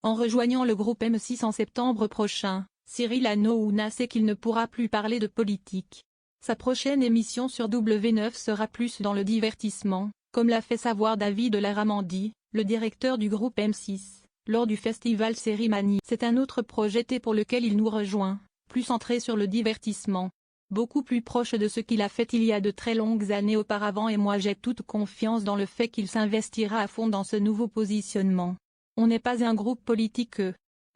En rejoignant le groupe M6 en septembre prochain, Cyril Hanouna sait qu'il ne pourra plus parler de politique. Sa prochaine émission sur W9 sera plus dans le divertissement, comme l'a fait savoir David Larramendy, le directeur du groupe M6, lors du festival Série-Manie. C'est un autre projet pour lequel il nous rejoint, plus centré sur le divertissement. Beaucoup plus proche de ce qu'il a fait il y a de très longues années auparavant, et moi j'ai toute confiance dans le fait qu'il s'investira à fond dans ce nouveau positionnement. On n'est pas un groupe politique.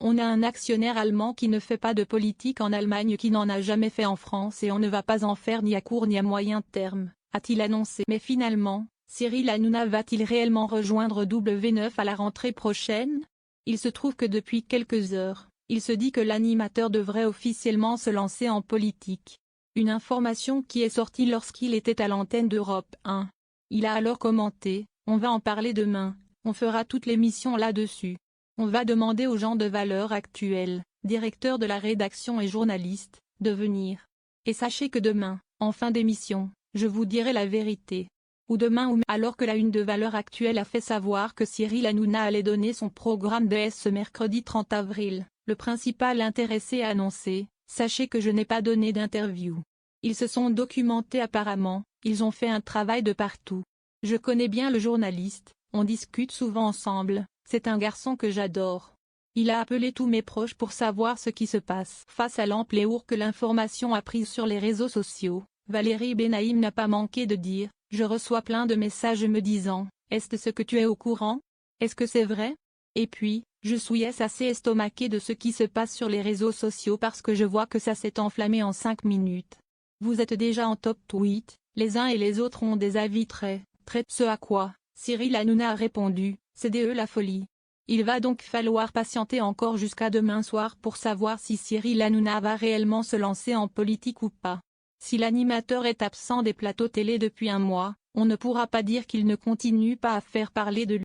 On a un actionnaire allemand qui ne fait pas de politique en Allemagne, qui n'en a jamais fait en France, et on ne va pas en faire ni à court ni à moyen terme, a-t-il annoncé. Mais finalement, Cyril Hanouna va-t-il réellement rejoindre W9 à la rentrée prochaine? Il se trouve que depuis quelques heures, il se dit que l'animateur devrait officiellement se lancer en politique. Une information qui est sortie lorsqu'il était à l'antenne d'Europe 1. Il a alors commenté: « On va en parler demain, on fera toute l'émission là-dessus. On va demander aux gens de Valeurs Actuelles, directeur de la rédaction et journaliste, de venir. Et sachez que demain, en fin d'émission, je vous dirai la vérité. » Ou demain ou alors que la une de Valeurs Actuelles a fait savoir que Cyril Hanouna allait donner son programme de ce mercredi 30 avril, le principal intéressé a annoncé: « Sachez que je n'ai pas donné d'interview. » Ils se sont documentés apparemment, ils ont fait un travail de partout. Je connais bien le journaliste, on discute souvent ensemble, c'est un garçon que j'adore. Il a appelé tous mes proches pour savoir ce qui se passe. Face à l'ampleur que l'information a prise sur les réseaux sociaux, Valérie Benaïm n'a pas manqué de dire: « Je reçois plein de messages me disant: est-ce ce que tu es au courant? Est-ce que c'est vrai? Et puis, je suis assez estomaquée de ce qui se passe sur les réseaux sociaux parce que je vois que ça s'est enflammé en 5 minutes. Vous êtes déjà en top tweet, les uns et les autres ont des avis très. » Ce à quoi Cyril Hanouna a répondu: « C'est la folie. » Il va donc falloir patienter encore jusqu'à demain soir pour savoir si Cyril Hanouna va réellement se lancer en politique ou pas. Si l'animateur est absent des plateaux télé depuis un mois, on ne pourra pas dire qu'il ne continue pas à faire parler de lui.